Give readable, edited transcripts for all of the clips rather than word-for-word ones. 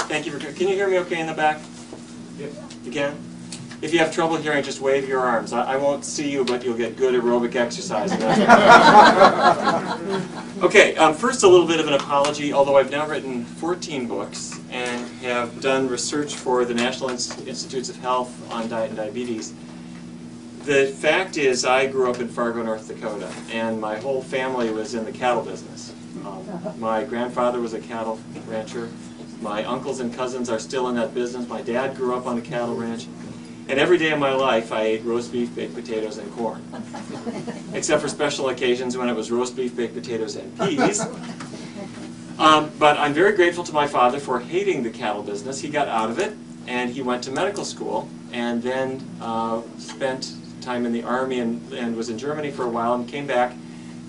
Thank you for coming. Can you hear me okay in the back? Yes. You can? If you have trouble hearing, just wave your arms. I won't see you, but you'll get good aerobic exercise. Okay, first a little bit of an apology. Although I've now written 14 books and have done research for the National Institutes of Health on diet and diabetes, the fact is I grew up in Fargo, North Dakota, and my whole family was in the cattle business. My grandfather was a cattle rancher. My uncles and cousins are still in that business. My dad grew up on a cattle ranch. And every day of my life, I ate roast beef, baked potatoes, and corn. Except for special occasions when it was roast beef, baked potatoes, and peas. But I'm very grateful to my father for hating the cattle business. He got out of it, and he went to medical school, and then spent time in the Army and was in Germany for a while, and came back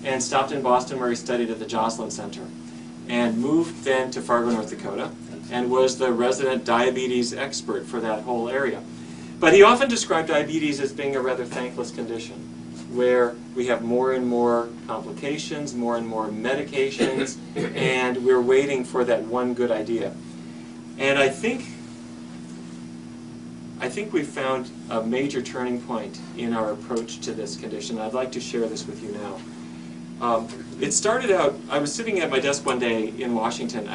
and stopped in Boston where he studied at the Joslin Center. And moved then to Fargo, North Dakota, and was the resident diabetes expert for that whole area. But he often described diabetes as being a rather thankless condition, where we have more and more complications, more and more medications, and we're waiting for that one good idea. And I think we've found a major turning point in our approach to this condition. I'd like to share this with you now. It started out, I was sitting at my desk one day in Washington.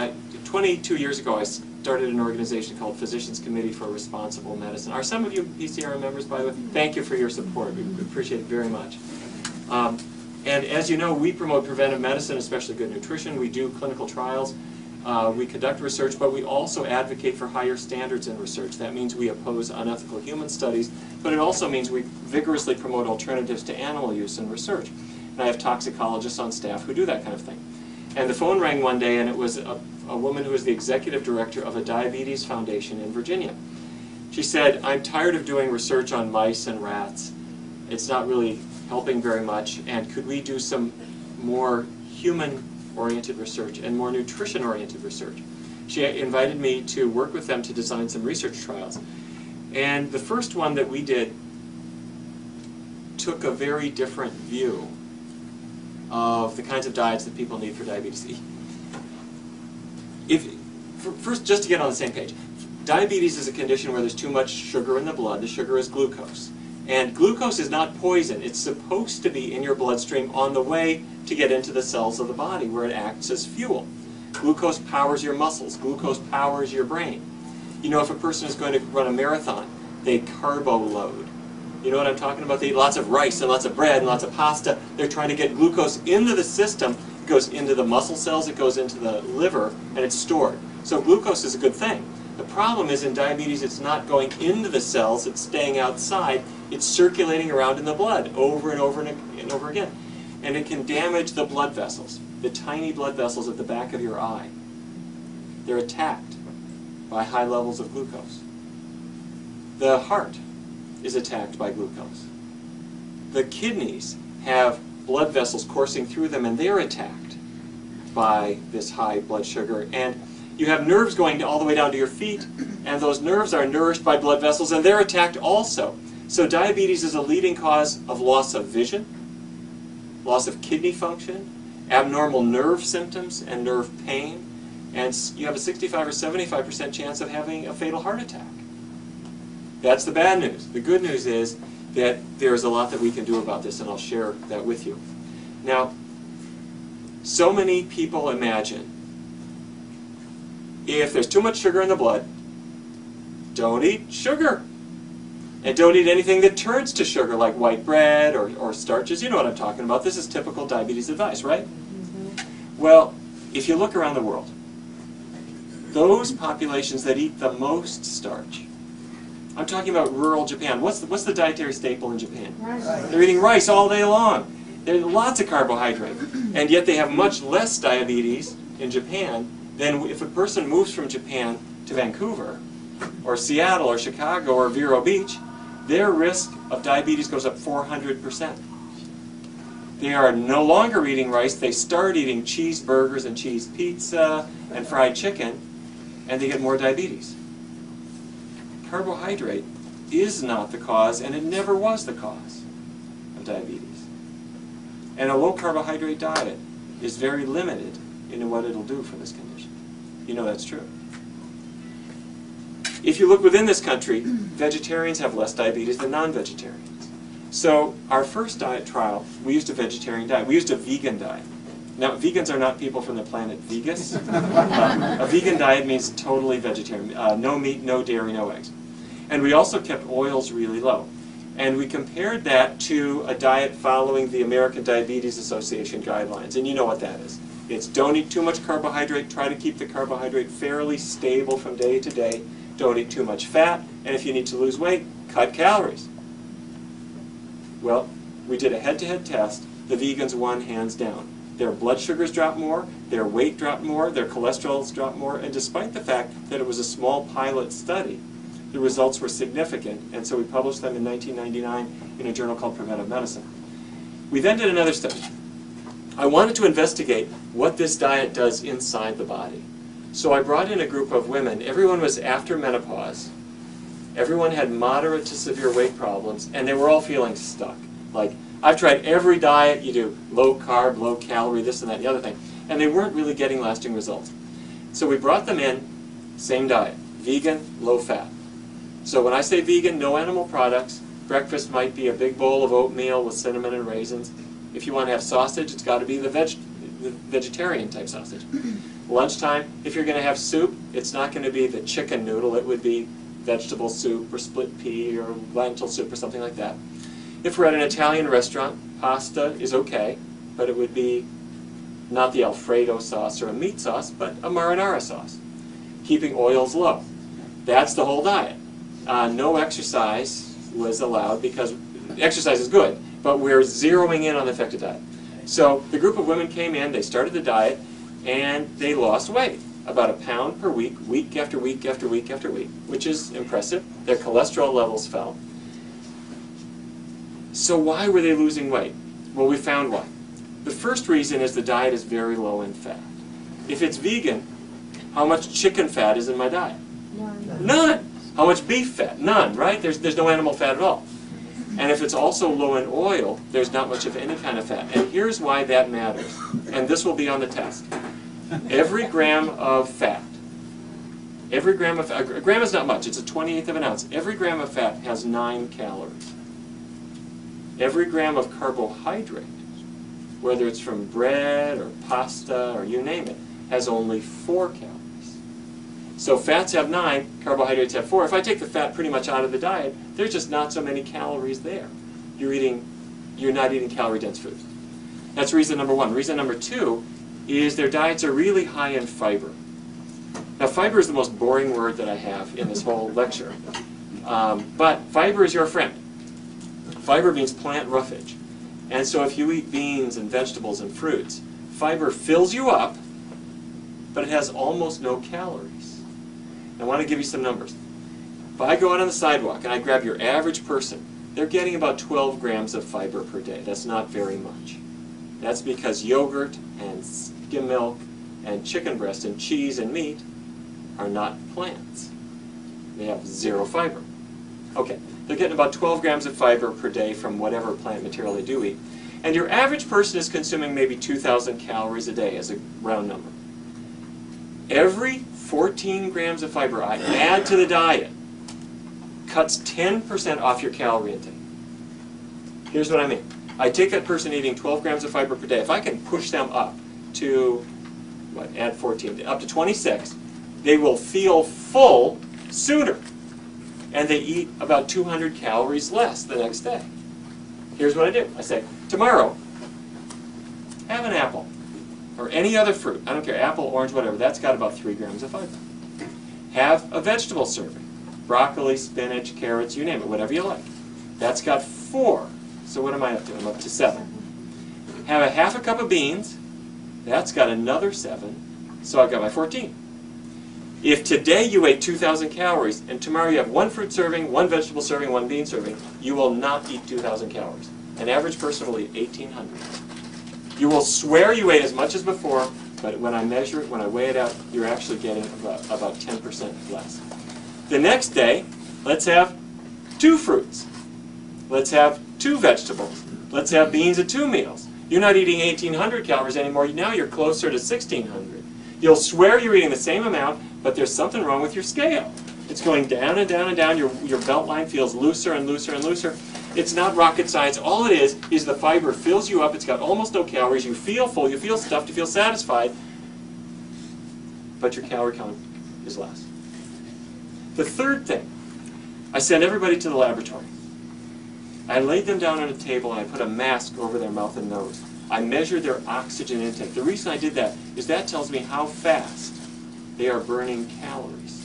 22 years ago, I started an organization called Physicians Committee for Responsible Medicine. Are some of you PCRM members, by the way? Thank you for your support. We appreciate it very much. And as you know, we promote preventive medicine, especially good nutrition. We do clinical trials. We conduct research, but we also advocate for higher standards in research. That means we oppose unethical human studies, but it also means we vigorously promote alternatives to animal use in research. And I have toxicologists on staff who do that kind of thing. And the phone rang one day, and it was a woman who was the executive director of a diabetes foundation in Virginia. She said, "I'm tired of doing research on mice and rats. It's not really helping very much, and could we do some more human-oriented research and more nutrition-oriented research?" She invited me to work with them to design some research trials. And the first one that we did took a very different view of the kinds of diets that people need for diabetes. First, just to get on the same page, diabetes is a condition where there's too much sugar in the blood. The sugar is glucose. And glucose is not poison. It's supposed to be in your bloodstream on the way to get into the cells of the body where it acts as fuel. Glucose powers your muscles. Glucose powers your brain. You know, if a person is going to run a marathon, they carbo load. You know what I'm talking about? They eat lots of rice and lots of bread and lots of pasta. They're trying to get glucose into the system. It goes into the muscle cells, it goes into the liver, and it's stored. So glucose is a good thing. The problem is in diabetes, it's not going into the cells, it's staying outside. It's circulating around in the blood over and over and over again. And it can damage the blood vessels, the tiny blood vessels at the back of your eye. They're attacked by high levels of glucose. The heart is attacked by glucose. The kidneys have blood vessels coursing through them, and they're attacked by this high blood sugar. And you have nerves going all the way down to your feet, and those nerves are nourished by blood vessels, and they're attacked also. So diabetes is a leading cause of loss of vision, loss of kidney function, abnormal nerve symptoms and nerve pain, and you have a 65 or 75% chance of having a fatal heart attack. That's the bad news. The good news is that there's a lot that we can do about this, and I'll share that with you. Now, so many people imagine if there's too much sugar in the blood, don't eat sugar. And don't eat anything that turns to sugar, like white bread or starches. You know what I'm talking about. This is typical diabetes advice, right? Mm-hmm. Well, if you look around the world, those populations that eat the most starch, I'm talking about rural Japan. What's the dietary staple in Japan? Rice. They're eating rice all day long. There's lots of carbohydrate. And yet they have much less diabetes in Japan than if a person moves from Japan to Vancouver or Seattle or Chicago or Vero Beach. Their risk of diabetes goes up 400%. They are no longer eating rice. They start eating cheeseburgers and cheese pizza and fried chicken, and they get more diabetes. Carbohydrate is not the cause, and it never was the cause of diabetes. And a low-carbohydrate diet is very limited in what it'll do for this condition. You know that's true. If you look within this country, vegetarians have less diabetes than non-vegetarians. So our first diet trial, we used a vegetarian diet. We used a vegan diet. Now, vegans are not people from the planet Vegas. A vegan diet means totally vegetarian. No meat, no dairy, no eggs. And we also kept oils really low. And we compared that to a diet following the American Diabetes Association guidelines. And you know what that is. It's don't eat too much carbohydrate. Try to keep the carbohydrate fairly stable from day to day. Don't eat too much fat. And if you need to lose weight, cut calories. Well, we did a head-to-head test. The vegans won hands down. Their blood sugars dropped more, their weight dropped more, their cholesterols dropped more, and despite the fact that it was a small pilot study, the results were significant, and so we published them in 1999 in a journal called Preventive Medicine. We then did another study. I wanted to investigate what this diet does inside the body. So I brought in a group of women. Everyone was after menopause. Everyone had moderate to severe weight problems, and they were all feeling stuck. Like, I've tried every diet. You do low carb, low calorie, this and that and the other thing, and they weren't really getting lasting results. So we brought them in, same diet, vegan, low fat. So when I say vegan, no animal products. Breakfast might be a big bowl of oatmeal with cinnamon and raisins. If you want to have sausage, it's got to be the vegetarian type sausage. Lunchtime, if you're going to have soup, it's not going to be the chicken noodle. It would be vegetable soup or split pea or lentil soup or something like that. If we're at an Italian restaurant, pasta is okay, but it would be not the Alfredo sauce or a meat sauce, but a marinara sauce. Keeping oils low. That's the whole diet. No exercise was allowed because exercise is good, but we're zeroing in on the effective diet. So the group of women came in, they started the diet, and they lost weight. About 1 pound per week, week after week after week after week, which is impressive. Their cholesterol levels fell. So why were they losing weight? Well, we found why. The first reason is the diet is very low in fat. If it's vegan, how much chicken fat is in my diet? None. None. How much beef fat? None, right? There's no animal fat at all. And if it's also low in oil, there's not much of any kind of fat. And here's why that matters. And this will be on the test. Every gram of fat, a gram is not much, it's a 1/28 of an ounce. Every gram of fat has 9 calories. Every gram of carbohydrate, whether it's from bread or pasta or you name it, has only 4 calories. So fats have 9, carbohydrates have 4. If I take the fat pretty much out of the diet, there's just not so many calories there. You're not eating calorie-dense foods. That's reason number one. Reason number two is their diets are really high in fiber. Now, fiber is the most boring word that I have in this whole lecture. But fiber is your friend. Fiber means plant roughage. And so if you eat beans and vegetables and fruits, fiber fills you up, but it has almost no calories. I want to give you some numbers. If I go out on the sidewalk and I grab your average person, they're getting about 12 grams of fiber per day. That's not very much. That's because yogurt and skim milk and chicken breast and cheese and meat are not plants. They have 0 fiber. Okay, they're getting about 12 grams of fiber per day from whatever plant material they do eat. And your average person is consuming maybe 2,000 calories a day as a round number. Every 14 grams of fiber I add to the diet cuts 10% off your calorie intake. Here's what I mean. I take that person eating 12 grams of fiber per day. If I can push them up to, add 14, up to 26, they will feel full sooner. And they eat about 200 calories less the next day. Here's what I do. I say, tomorrow, have an apple. Or any other fruit. I don't care, apple, orange, whatever. That's got about 3 grams of fiber. Have a vegetable serving. Broccoli, spinach, carrots, you name it, whatever you like. That's got 4. So what am I up to? I'm up to 7. Have a half a cup of beans. That's got another 7. So I've got my 14. If today you ate 2,000 calories, and tomorrow you have 1 fruit serving, 1 vegetable serving, 1 bean serving, you will not eat 2,000 calories. An average person will eat 1,800. You will swear you ate as much as before, but when I measure it, when I weigh it out, you're actually getting about 10% less. The next day, let's have 2 fruits. Let's have 2 vegetables. Let's have beans at 2 meals. You're not eating 1,800 calories anymore. Now you're closer to 1,600. You'll swear you're eating the same amount, but there's something wrong with your scale. It's going down and down and down. Your belt line feels looser and looser and looser. It's not rocket science. All it is the fiber fills you up. It's got almost no calories. You feel full. You feel stuffed. You feel satisfied. But your calorie count is less. The third thing, I send everybody to the laboratory. I laid them down on a table and I put a mask over their mouth and nose. I measured their oxygen intake. The reason I did that is that tells me how fast they are burning calories.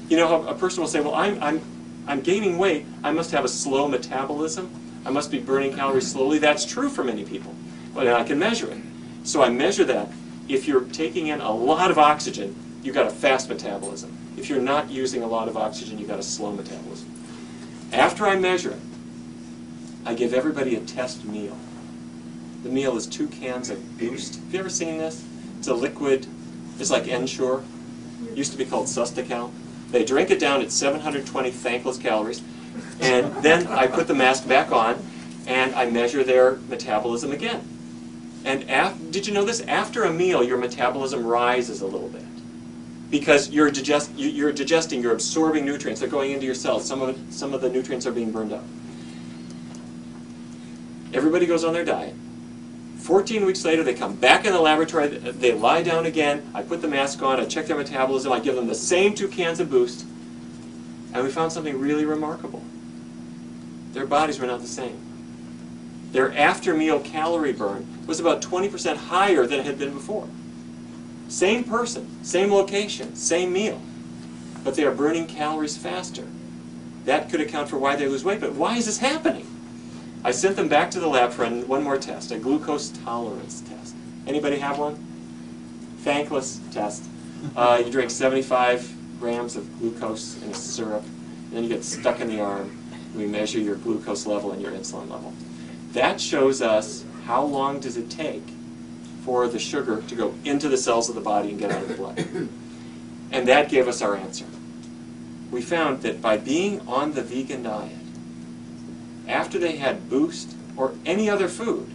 You know, a person will say, well, I'm gaining weight. I must have a slow metabolism. I must be burning calories slowly. That's true for many people. But I can measure it. So I measure that. If you're taking in a lot of oxygen, you've got a fast metabolism. If you're not using a lot of oxygen, you've got a slow metabolism. After I measure it, I give everybody a test meal. The meal is 2 cans of Boost. Have you ever seen this? It's a liquid. It's like Ensure. It used to be called Sustacal. They drink it down at 720 thankless calories, and then I put the mask back on, and I measure their metabolism again. And did you know this? After a meal, your metabolism rises a little bit because you're digesting, you're absorbing nutrients. They're going into your cells. Some of the nutrients are being burned up. Everybody goes on their diet. 14 weeks later, they come back in the laboratory, they lie down again, I put the mask on, I check their metabolism, I give them the same 2 cans of Boost, and we found something really remarkable. Their bodies were not the same. Their after-meal calorie burn was about 20% higher than it had been before. Same person, same location, same meal, but they are burning calories faster. That could account for why they lose weight, but why is this happening? I sent them back to the lab for one more test, a glucose tolerance test. Anybody have one? Thankless test. You drink 75 grams of glucose in a syrup, and then you get stuck in the arm. We measure your glucose level and your insulin level. That shows us how long does it take for the sugar to go into the cells of the body and get out of the blood. And that gave us our answer. We found that by being on the vegan diet, after they had Boost or any other food,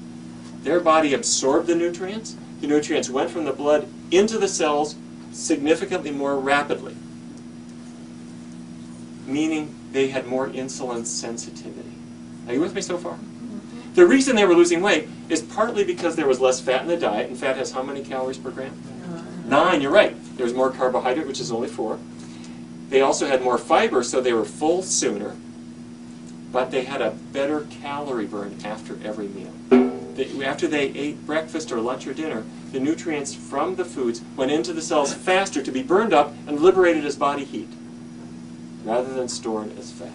their body absorbed the nutrients. The nutrients went from the blood into the cells significantly more rapidly, meaning they had more insulin sensitivity. Are you with me so far? The reason they were losing weight is partly because there was less fat in the diet, and fat has how many calories per gram? 9, you're right. There was more carbohydrate, which is only 4. They also had more fiber, so they were full sooner. But they had a better calorie burn after every meal. After they ate breakfast or lunch or dinner, the nutrients from the foods went into the cells faster to be burned up and liberated as body heat, rather than stored as fat.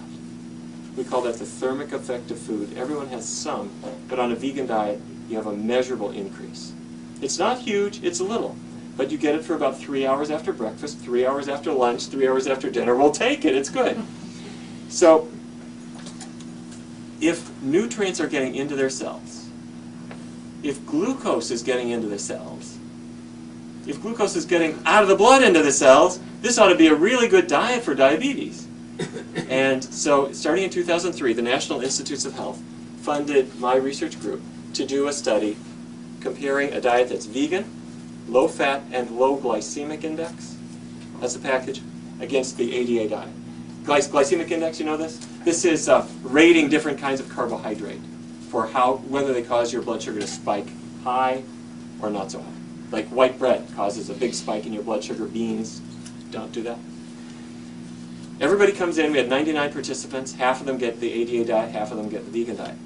We call that the thermic effect of food. Everyone has some, but on a vegan diet, you have a measurable increase. It's not huge, it's little, but you get it for about 3 hours after breakfast, 3 hours after lunch, 3 hours after dinner. We'll take it, it's good. So, if nutrients are getting into their cells, if glucose is getting into the cells, if glucose is getting out of the blood into the cells, this ought to be a really good diet for diabetes. And so, starting in 2003, the National Institutes of Health funded my research group to do a study comparing a diet that's vegan, low fat, and low glycemic index, that's the package, against the ADA diet. Glycemic index, you know this? This is rating different kinds of carbohydrate for whether they cause your blood sugar to spike high or not so high. Like white bread causes a big spike in your blood sugar. Beans don't do that. Everybody comes in. We had 99 participants. Half of them get the ADA diet, half of them get the vegan diet.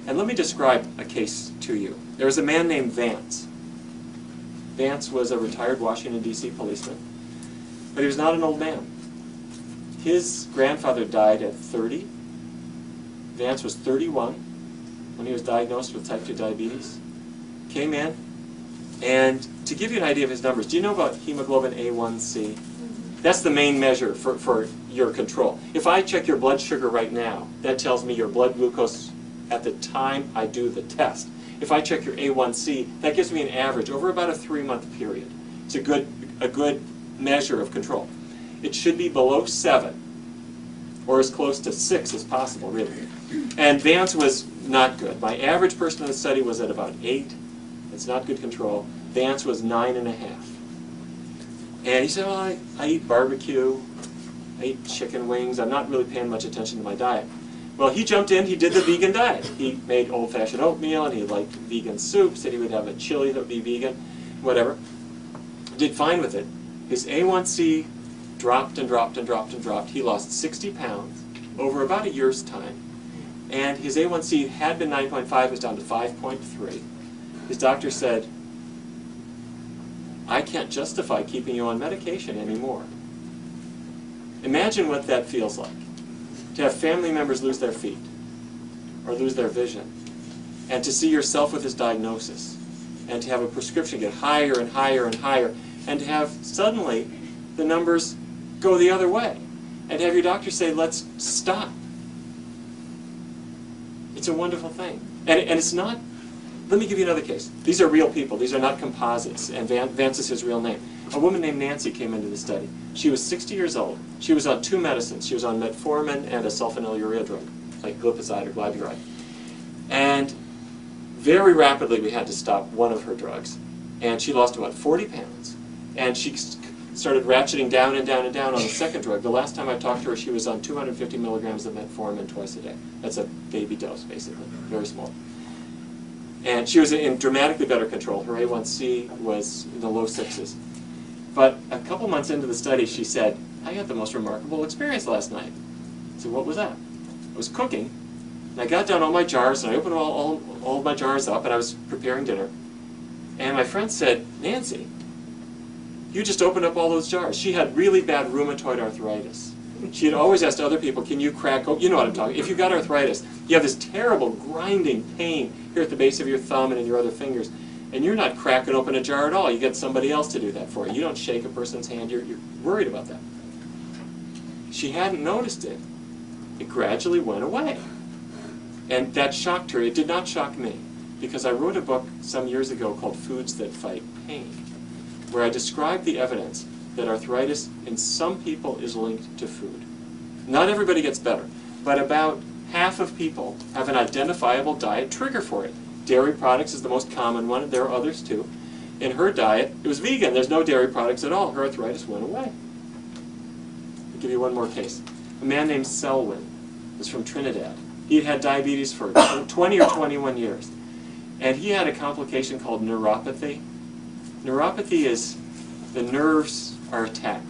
And let me describe a case to you. There was a man named Vance. Vance was a retired Washington, D.C. policeman, but he was not an old man. His grandfather died at 30. Vance was 31 when he was diagnosed with type 2 diabetes. Came in, and to give you an idea of his numbers, do you know about hemoglobin A1C? That's the main measure for your control. If I check your blood sugar right now, that tells me your blood glucose at the time I do the test. If I check your A1C, that gives me an average over about a 3-month period. It's a good measure of control. It should be below 7, or as close to 6 as possible, really. And Vance was not good. My average person in the study was at about 8. It's not good control. Vance was 9.5. And he said, well, I eat barbecue, I eat chicken wings, I'm not really paying much attention to my diet. Well, he jumped in, he did the vegan diet. He made old-fashioned oatmeal, and he liked vegan soup, said he would have a chili that would be vegan, whatever. Did fine with it. His A1C dropped and dropped and dropped and dropped. He lost 60 pounds over about a year's time. And his A1C had been 9.5, was down to 5.3. His doctor said, I can't justify keeping you on medication anymore. Imagine what that feels like, to have family members lose their feet or lose their vision, and to see yourself with this diagnosis, and to have a prescription get higher and higher and higher, and to have suddenly the numbers go the other way, and to have your doctor say, let's stop. It's a wonderful thing. And it's not, let me give you another case. These are real people. These are not composites, and Vance is his real name. A woman named Nancy came into the study. She was 60 years old. She was on 2 medicines. She was on metformin and a sulfonylurea drug, like glipizide or glyburide. And very rapidly we had to stop one of her drugs. And she lost about 40 pounds. And she started ratcheting down and down and down on the second drug. The last time I talked to her, she was on 250 milligrams of metformin twice a day. That's a baby dose, basically, very small. And she was in dramatically better control. Her A1C was in the low 6s. But a couple months into the study, she said, I had the most remarkable experience last night. I said, what was that? I was cooking, and I got down all my jars, and I opened all of my jars up, and I was preparing dinner. And my friend said, Nancy, you just opened up all those jars. She had really bad rheumatoid arthritis. She had always asked other people, can you crack open? You know what I'm talking about. If you've got arthritis, you have this terrible grinding pain here at the base of your thumb and in your other fingers. And you're not cracking open a jar at all. You get somebody else to do that for you. You don't shake a person's hand. You're worried about that. She hadn't noticed it. It gradually went away. And that shocked her. It did not shock me, because I wrote a book some years ago called Foods That Fight Pain, where I described the evidence that arthritis in some people is linked to food. Not everybody gets better, but about half of people have an identifiable diet trigger for it. Dairy products is the most common one, and there are others too. In her diet, it was vegan. There's no dairy products at all. Her arthritis went away. I'll give you one more case. A man named Selwyn was from Trinidad. He had had diabetes for 20 or 21 years. And he had a complication called neuropathy. Neuropathy is the nerves are attacked.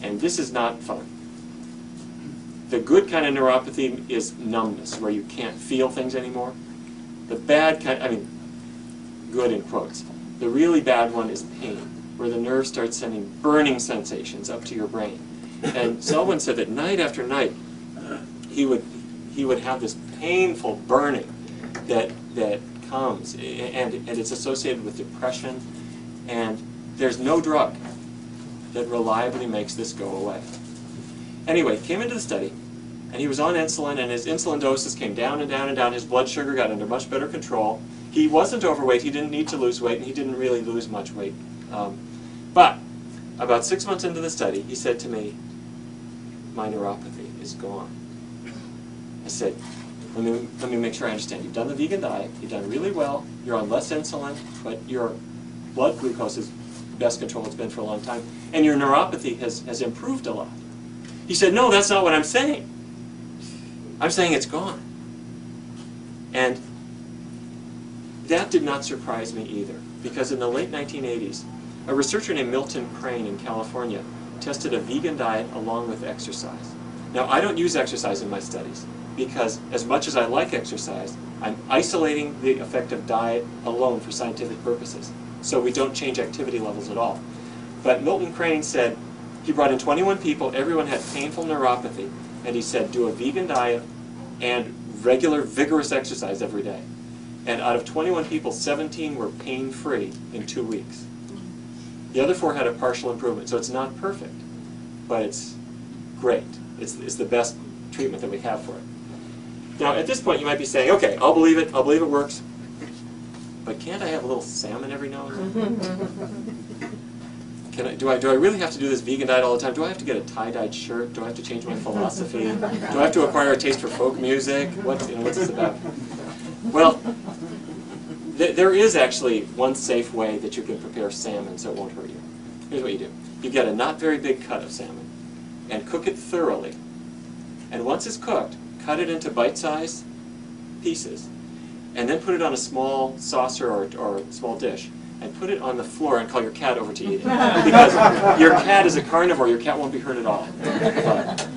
And this is not fun. The good kind of neuropathy is numbness, where you can't feel things anymore. The bad kind, I mean, good in quotes. The really bad one is pain, where the nerves start sending burning sensations up to your brain. And Selwyn said that night after night, he would have this painful burning that comes, and it's associated with depression, and there's no drug that reliably makes this go away. Anyway, he came into the study, and he was on insulin, and his insulin doses came down and down and down. His blood sugar got under much better control. He wasn't overweight. He didn't need to lose weight, and he didn't really lose much weight. But about 6 months into the study, he said to me, my neuropathy is gone. I said, let me make sure I understand. You've done the vegan diet. You've done really well. You're on less insulin, but your blood glucose is best control it's been for a long time. And your neuropathy has improved a lot. He said, no, that's not what I'm saying. I'm saying it's gone. And that did not surprise me either, because in the late 1980s, a researcher named Milton Crane in California tested a vegan diet along with exercise. Now, I don't use exercise in my studies, because as much as I like exercise, I'm isolating the effect of diet alone for scientific purposes. So we don't change activity levels at all. But Milton Crane said, he brought in 21 people, everyone had painful neuropathy, and he said, do a vegan diet and regular vigorous exercise every day. And out of 21 people, 17 were pain-free in 2 weeks. The other 4 had a partial improvement, so it's not perfect, but it's great. It's the best treatment that we have for it. Now, at this point, you might be saying, okay, I'll believe it works, but can't I have a little salmon every now and then? Do I really have to do this vegan diet all the time? Do I have to get a tie-dyed shirt? Do I have to change my philosophy? Do I have to acquire a taste for folk music? What's this about? Well, there is actually one safe way that you can prepare salmon so it won't hurt you. Here's what you do. You get a not very big cut of salmon and cook it thoroughly. And once it's cooked, cut it into bite-sized pieces and then put it on a small saucer or a small dish and put it on the floor and call your cat over to eat it. Because your cat is a carnivore, your cat won't be hurt at all.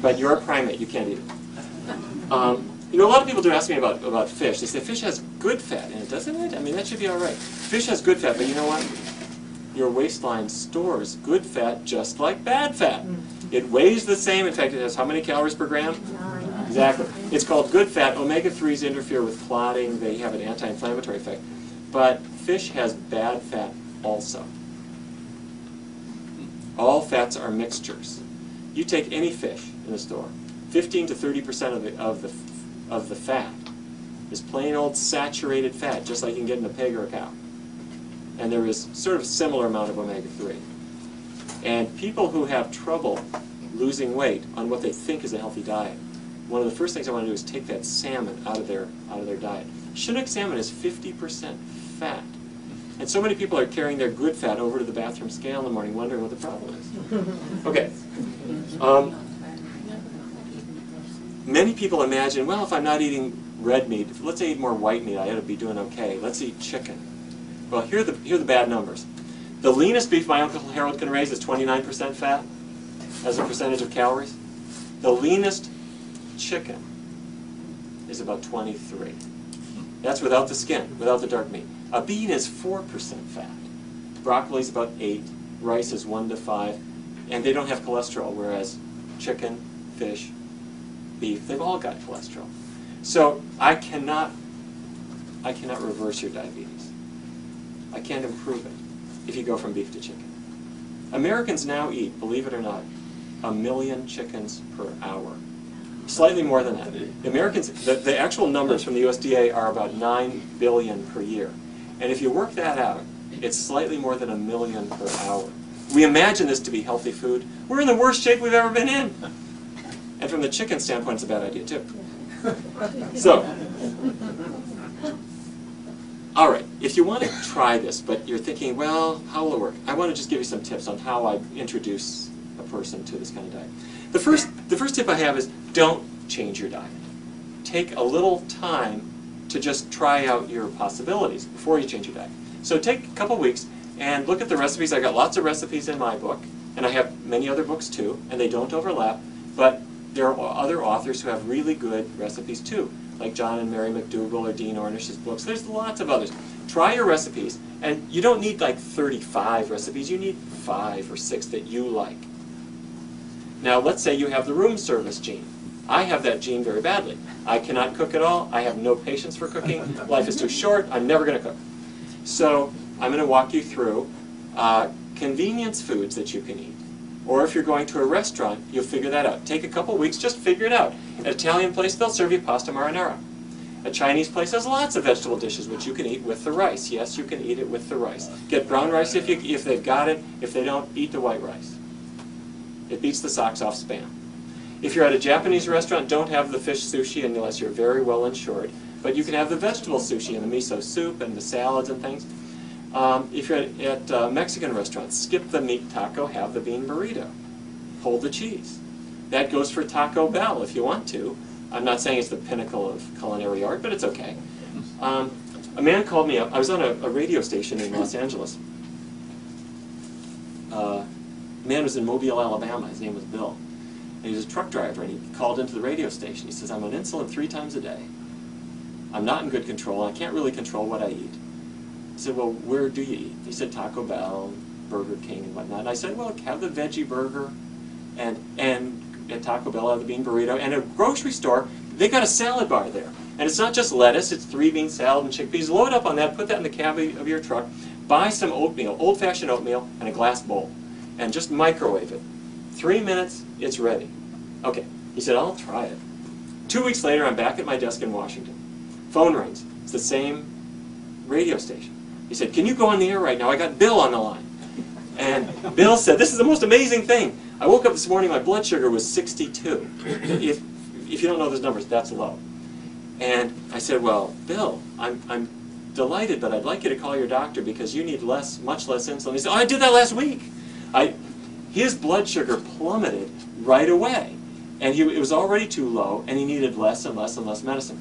But you're a primate, you can't eat it. You know, a lot of people do ask me about fish. They say fish has good fat in it, doesn't it? I mean, that should be all right. Fish has good fat, but you know what? Your waistline stores good fat just like bad fat. It weighs the same. In fact, it has how many calories per gram? 9. Exactly. It's called good fat. Omega-3s interfere with clotting. They have an anti-inflammatory effect. But fish has bad fat also. All fats are mixtures. You take any fish in the store, 15 to 30% of the fat is plain old saturated fat, just like you can get in a pig or a cow. And there is sort of a similar amount of omega-3. And people who have trouble losing weight on what they think is a healthy diet, one of the first things I want to do is take that salmon out of their diet. Chinook salmon is 50% fat. And so many people are carrying their good fat over to the bathroom scale in the morning wondering what the problem is. Okay. Many people imagine, well, if I'm not eating red meat, let's say I eat more white meat, I ought to be doing okay. Let's eat chicken. Well, here are the bad numbers. The leanest beef my Uncle Harold can raise is 29% fat as a percentage of calories. The leanest chicken is about 23. That's without the skin, without the dark meat. A bean is 4% fat. Broccoli is about 8. Rice is 1 to 5. And they don't have cholesterol, whereas chicken, fish, beef, they've all got cholesterol. So I cannot reverse your diabetes. I can't improve it if you go from beef to chicken. Americans now eat, believe it or not, 1 million chickens per hour. Slightly more than that. The Americans, the actual numbers from the USDA are about 9 billion per year. And if you work that out, it's slightly more than 1 million per hour. We imagine this to be healthy food. We're in the worst shape we've ever been in. And from the chicken standpoint, it's a bad idea too. So, all right, if you want to try this, but you're thinking, well, how will it work? I want to just give you some tips on how I introduce a person to this kind of diet. The first tip I have is don't change your diet. Take a little time to just try out your possibilities before you change your diet. So take a couple weeks and look at the recipes. I got lots of recipes in my book, and I have many other books too, and they don't overlap, but there are other authors who have really good recipes too, like John and Mary McDougall or Dean Ornish's books. There's lots of others. Try your recipes, and you don't need like 35 recipes. You need 5 or 6 that you like. Now, let's say you have the room service gene. I have that gene very badly. I cannot cook at all. I have no patience for cooking. Life is too short. I'm never going to cook. So I'm going to walk you through convenience foods that you can eat. Or if you're going to a restaurant, you'll figure that out. Take a couple weeks, just figure it out. At an Italian place, they'll serve you pasta marinara. A Chinese place has lots of vegetable dishes which you can eat with the rice. Yes, you can eat it with the rice. Get brown rice if they've got it. If they don't, eat the white rice. It beats the socks off Spam. If you're at a Japanese restaurant, don't have the fish sushi unless you're very well insured. But you can have the vegetable sushi and the miso soup and the salads and things. If you're at a Mexican restaurant, skip the meat taco, have the bean burrito. Hold the cheese. That goes for Taco Bell if you want to. I'm not saying it's the pinnacle of culinary art, but it's okay. A man called me up. I was on a radio station in Los Angeles. The man was in Mobile, Alabama. His name was Bill. And he was a truck driver, and he called into the radio station. He says, I'm on insulin 3 times a day. I'm not in good control. I can't really control what I eat. I said, well, where do you eat? He said, Taco Bell, Burger King, and whatnot. And I said, well, have the veggie burger, and at Taco Bell, have the bean burrito. And at a grocery store, they got a salad bar there. And it's not just lettuce, it's 3-bean salad and chickpeas. Load up on that, put that in the cab of your truck, buy some oatmeal, old-fashioned oatmeal, and a glass bowl, and just microwave it. 3 minutes, it's ready. Okay, he said, I'll try it. 2 weeks later, I'm back at my desk in Washington. Phone rings. It's the same radio station. He said, can you go on the air right now? I got Bill on the line. And Bill said, this is the most amazing thing. I woke up this morning, my blood sugar was 62. If you don't know those numbers, that's low. And I said, well, Bill, I'm delighted, but I'd like you to call your doctor because you need much less insulin. He said, oh, I did that last week. His blood sugar plummeted right away. And it was already too low, and he needed less and less and less medicine.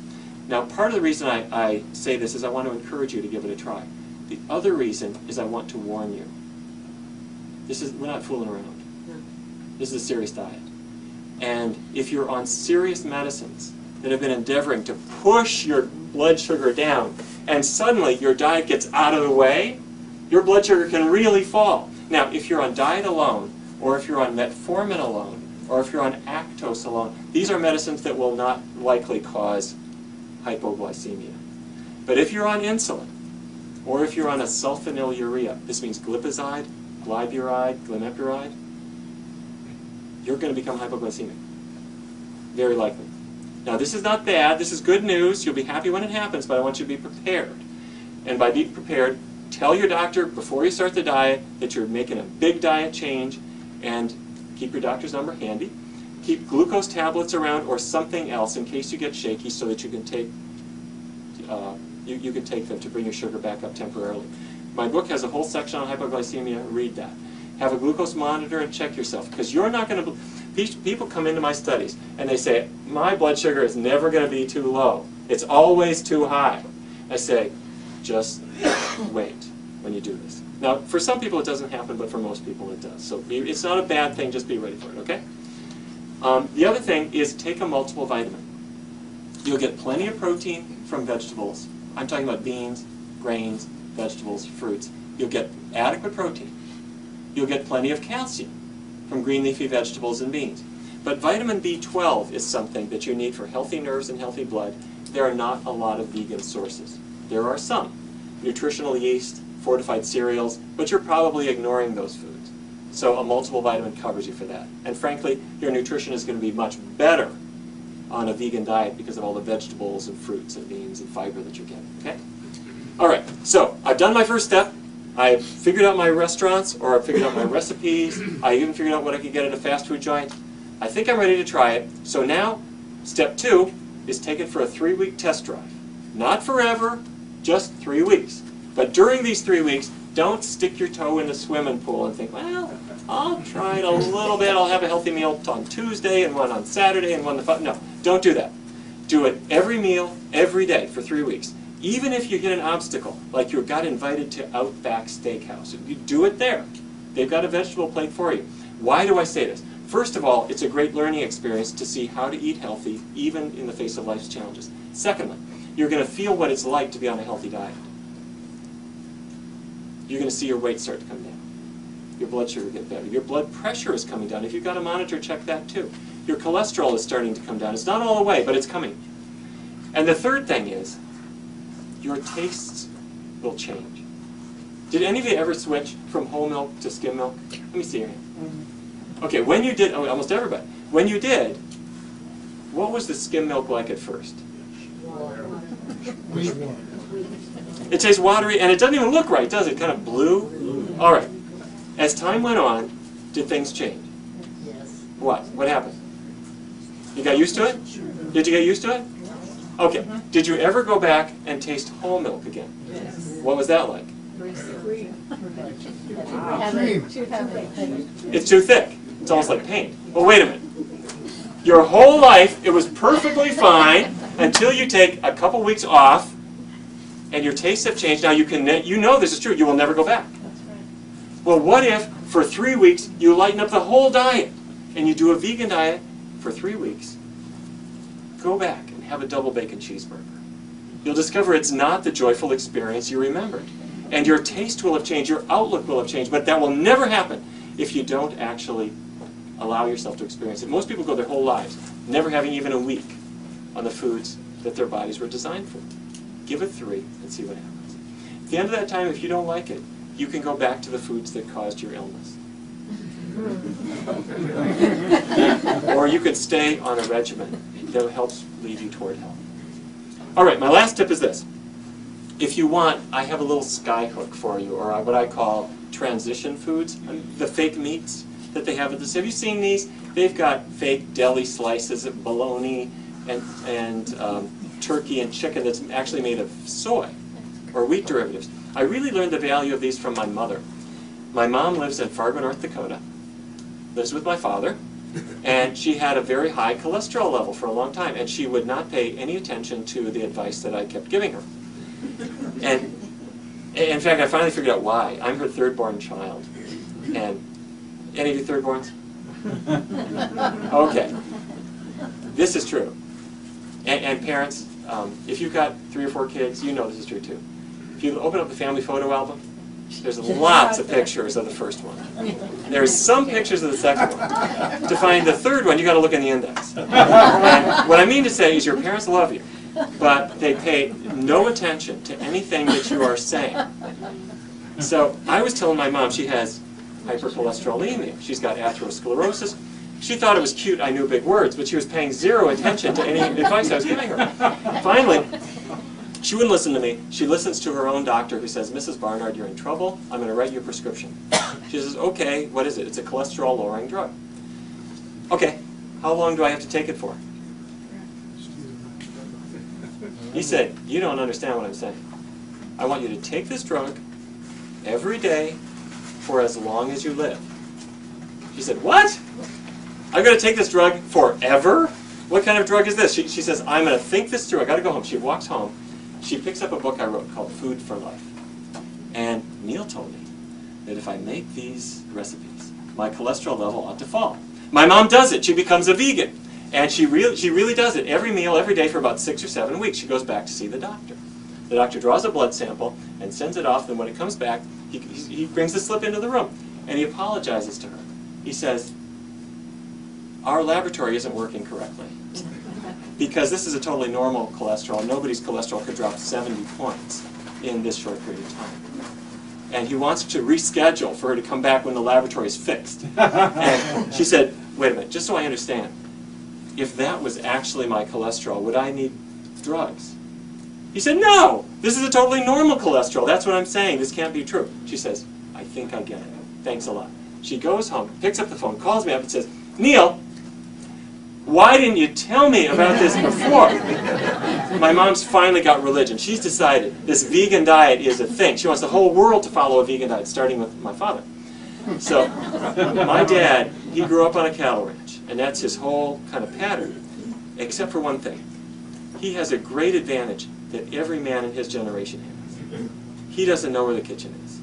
Now, part of the reason I say this is I want to encourage you to give it a try. The other reason is I want to warn you. We're not fooling around. This is a serious diet. And if you're on serious medicines that have been endeavoring to push your blood sugar down, and suddenly your diet gets out of the way, your blood sugar can really fall. Now, if you're on diet alone, or if you're on metformin alone, or if you're on Actos alone, these are medicines that will not likely cause hypoglycemia. But if you're on insulin, or if you're on a sulfonylurea, this means glipizide, glyburide, glimepiride, you're going to become hypoglycemic. Very likely. Now, this is not bad. This is good news. You'll be happy when it happens, but I want you to be prepared. And by being prepared, tell your doctor before you start the diet that you're making a big diet change, and keep your doctor's number handy. Keep glucose tablets around or something else in case you get shaky, so that you can take you can take them to bring your sugar back up temporarily. My book has a whole section on hypoglycemia. Read that. Have a glucose monitor and check yourself, because you're not going to. People come into my studies and they say, my blood sugar is never going to be too low. It's always too high. I say, just wait when you do this. Now, for some people it doesn't happen, but for most people it does. So it's not a bad thing, just be ready for it, okay? The other thing is take a multiple vitamin. You'll get plenty of protein from vegetables. I'm talking about beans, grains, vegetables, fruits. You'll get adequate protein. You'll get plenty of calcium from green leafy vegetables and beans. But vitamin B12 is something that you need for healthy nerves and healthy blood. There are not a lot of vegan sources. There are some. Nutritional yeast, fortified cereals, but you're probably ignoring those foods. So a multiple vitamin covers you for that. And frankly, your nutrition is going to be much better on a vegan diet because of all the vegetables and fruits and beans and fiber that you're getting, okay? All right, so I've done my first step. I've figured out my restaurants, or I've figured out my recipes. I even figured out what I could get at a fast food joint. I think I'm ready to try it. So now, step 2 is take it for a 3-week test drive. Not forever, just 3 weeks. But during these 3 weeks, don't stick your toe in the swimming pool and think, well, I'll try it a little bit. I'll have a healthy meal on Tuesday and one on Saturday and one the no, don't do that. Do it every meal, every day for 3 weeks. Even if you hit an obstacle, like you got invited to Outback Steakhouse, you do it there. They've got a vegetable plate for you. Why do I say this? First of all, it's a great learning experience to see how to eat healthy, even in the face of life's challenges. Secondly, you're going to feel what it's like to be on a healthy diet. You're going to see your weight start to come down. Your blood sugar get better. Your blood pressure is coming down. If you've got a monitor, check that too. Your cholesterol is starting to come down. It's not all the way, but it's coming. And the third thing is, your tastes will change. Did any of you ever switch from whole milk to skim milk? Let me see your hand. Okay, when you did, oh, almost everybody. When you did, what was the skim milk like at first? It tastes watery, and it doesn't even look right, does it? Kind of blue? All right. As time went on, did things change? Yes. What? What happened? You got used to it? Did you get used to it? Okay. Did you ever go back and taste whole milk again? Yes. What was that like? It's too thick. It's almost like paint. Well, wait a minute. Your whole life, it was perfectly fine until you take a couple weeks off, and your tastes have changed. Now you know this is true. You will never go back. Well, what if for 3 weeks you lighten up the whole diet and you do a vegan diet for 3 weeks? Go back and have a double bacon cheeseburger. You'll discover it's not the joyful experience you remembered. And your taste will have changed, your outlook will have changed, but that will never happen if you don't actually allow yourself to experience it. Most people go their whole lives never having even a week on the foods that their bodies were designed for. Give it 3 and see what happens. At the end of that time, if you don't like it, you can go back to the foods that caused your illness. Or you could stay on a regimen that helps lead you toward health. All right, my last tip is this. If you want, I have a little skyhook for you, or what I call transition foods, the fake meats that they have at this. Have you seen these? They've got fake deli slices of bologna and turkey and chicken that's actually made of soy or wheat derivatives. I really learned the value of these from my mother. My mom lives in Fargo, North Dakota, lives with my father, and she had a very high cholesterol level for a long time, and she would not pay any attention to the advice that I kept giving her. And in fact, I finally figured out why. I'm her third-born child. And any of you third-borns? Okay. This is true. And parents, if you've got 3 or 4 kids, you know this is true too. If you open up the family photo album, there's lots of pictures of the first one. There's some pictures of the second one. To find the third one, you got to look in the index. And what I mean to say is your parents love you, but they pay no attention to anything that you are saying. So I was telling my mom she has hypercholesterolemia. She's got atherosclerosis. She thought it was cute I knew big words, but she was paying 0 attention to any advice I was giving her. Finally, she wouldn't listen to me. She listens to her own doctor who says, Mrs. Barnard, you're in trouble. I'm going to write you a prescription. She says, okay, what is it? It's a cholesterol-lowering drug. Okay, how long do I have to take it for? He said, you don't understand what I'm saying. I want you to take this drug every day for as long as you live. She said, what? I've got to take this drug forever? What kind of drug is this? She says, I'm going to think this through. I've got to go home. She walks home. She picks up a book I wrote called Food for Life. And Neal told me that if I make these recipes, my cholesterol level ought to fall. My mom does it. She becomes a vegan. And she really does it every meal, every day for about 6 or 7 weeks. She goes back to see the doctor. The doctor draws a blood sample and sends it off. And when it comes back, he brings the slip into the room. And he apologizes to her. He says, our laboratory isn't working correctly. Because this is a totally normal cholesterol. Nobody's cholesterol could drop 70 points in this short period of time. And he wants to reschedule for her to come back when the laboratory is fixed. And she said, wait a minute, just so I understand, if that was actually my cholesterol, would I need drugs? He said, no, this is a totally normal cholesterol. That's what I'm saying. This can't be true. She says, I think I get it. Thanks a lot. She goes home, picks up the phone, calls me up and says, Neal, why didn't you tell me about this before? My mom's finally got religion. She's decided this vegan diet is a thing. She wants the whole world to follow a vegan diet, starting with my father. So my dad, he grew up on a cattle ranch, and that's his whole kind of pattern, except for one thing. He has a great advantage that every man in his generation has. He doesn't know where the kitchen is.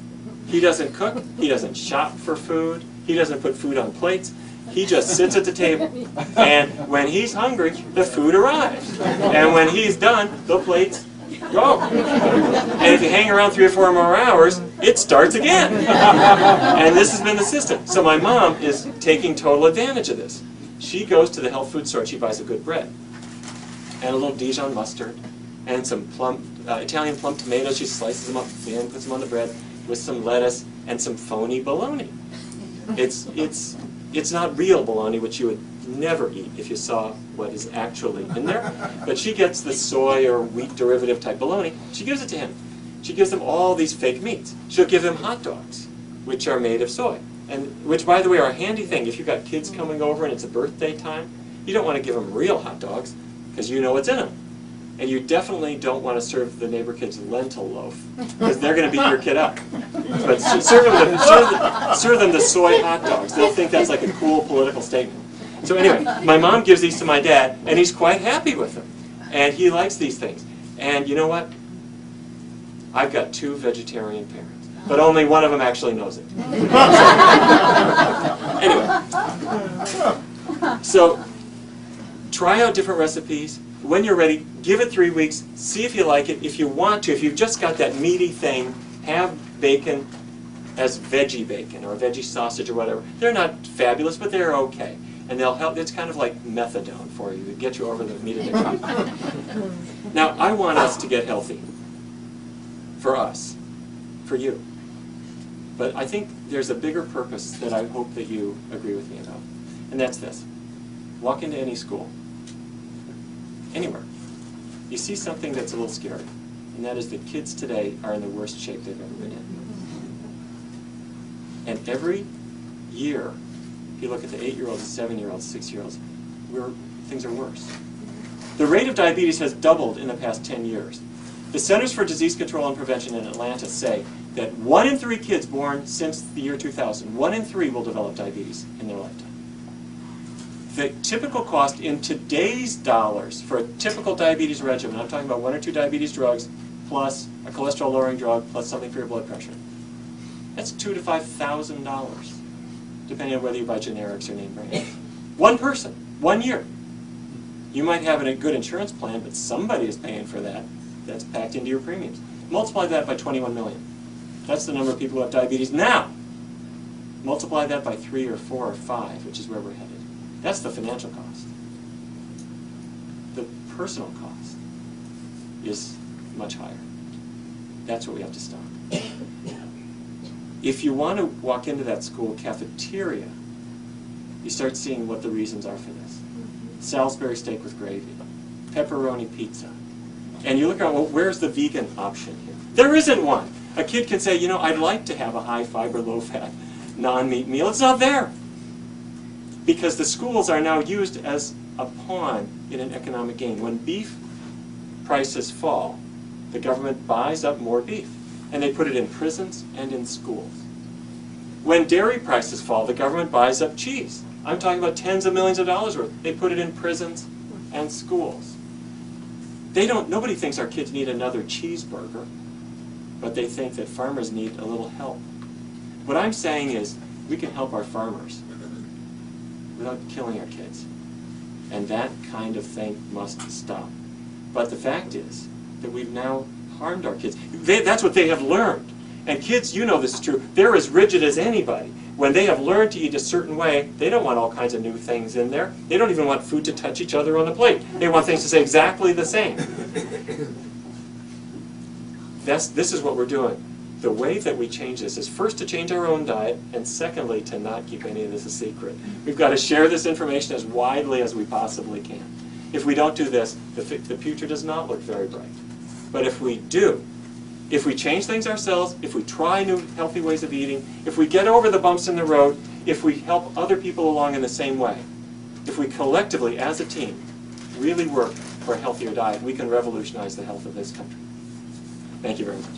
He doesn't cook. He doesn't shop for food. He doesn't put food on plates. He just sits at the table, and when he's hungry, the food arrives. And when he's done, the plates go. And if you hang around 3 or 4 more hours, it starts again. And this has been the system. So my mom is taking total advantage of this. She goes to the health food store, she buys a good bread, and a little Dijon mustard, and some Italian plum tomatoes. She slices them up thin, puts them on the bread, with some lettuce and some phony bologna. It's not real bologna, which you would never eat if you saw what is actually in there. But she gets the soy or wheat derivative type bologna. She gives it to him. She gives him all these fake meats. She'll give him hot dogs, which are made of soy. And which, by the way, are a handy thing. If you've got kids coming over and it's a birthday time, you don't want to give them real hot dogs because you know what's in them. And you definitely don't want to serve the neighbor kid's lentil loaf because they're going to beat your kid up. But serve them the soy hot dogs. They'll think that's like a cool political statement. So anyway, my mom gives these to my dad, and he's quite happy with them. And he likes these things. And you know what? I've got 2 vegetarian parents, but only one of them actually knows it. Anyway, so try out different recipes. When you're ready, give it 3 weeks, see if you like it. If you want to, if you've just got that meaty thing, have bacon as veggie bacon or veggie sausage or whatever. They're not fabulous, but they're okay. And they'll help. It's kind of like methadone for you to get you over the meat addiction. Now, I want us to get healthy. For us. For you. But I think there's a bigger purpose that I hope that you agree with me about. And that's this. Walk into any school. Anywhere. You see something that's a little scary, and that is that kids today are in the worst shape they've ever been in. And every year, if you look at the 8-year-olds, 7-year-olds, 6-year-olds, things are worse. The rate of diabetes has doubled in the past 10 years. The Centers for Disease Control and Prevention in Atlanta say that 1 in 3 kids born since the year 2000, 1 in 3 will develop diabetes in their lifetime. The typical cost in today's dollars for a typical diabetes regimen, I'm talking about 1 or 2 diabetes drugs, plus a cholesterol-lowering drug, plus something for your blood pressure. That's $2,000 to $5,000, depending on whether you buy generics or name brands. One person, 1 year. You might have a good insurance plan, but somebody is paying for that. That's packed into your premiums. Multiply that by 21 million. That's the number of people who have diabetes now. Multiply that by 3 or 4 or 5, which is where we're headed. That's the financial cost. The personal cost is much higher. That's what we have to stop. If you want to walk into that school cafeteria, you start seeing what the reasons are for this. Salisbury steak with gravy, pepperoni pizza. And you look around, well, where's the vegan option here? There isn't one. A kid can say, you know, I'd like to have a high-fiber, low-fat, non-meat meal. It's not there. Because the schools are now used as a pawn in an economic game. When beef prices fall, the government buys up more beef, and they put it in prisons and in schools. When dairy prices fall, the government buys up cheese. I'm talking about tens of millions of dollars worth. They put it in prisons and schools. Nobody thinks our kids need another cheeseburger, but they think that farmers need a little help. What I'm saying is, we can help our farmers without killing our kids. And that kind of thing must stop. But the fact is that we've now harmed our kids. That's what they have learned. And kids, you know this is true, they're as rigid as anybody. When they have learned to eat a certain way, they don't want all kinds of new things in there. They don't even want food to touch each other on the plate. They want things to say exactly the same. This is what we're doing. The way that we change this is first to change our own diet, and secondly to not keep any of this a secret. We've got to share this information as widely as we possibly can. If we don't do this, the future does not look very bright. But if we do, if we change things ourselves, if we try new healthy ways of eating, if we get over the bumps in the road, if we help other people along in the same way, if we collectively, as a team, really work for a healthier diet, we can revolutionize the health of this country. Thank you very much.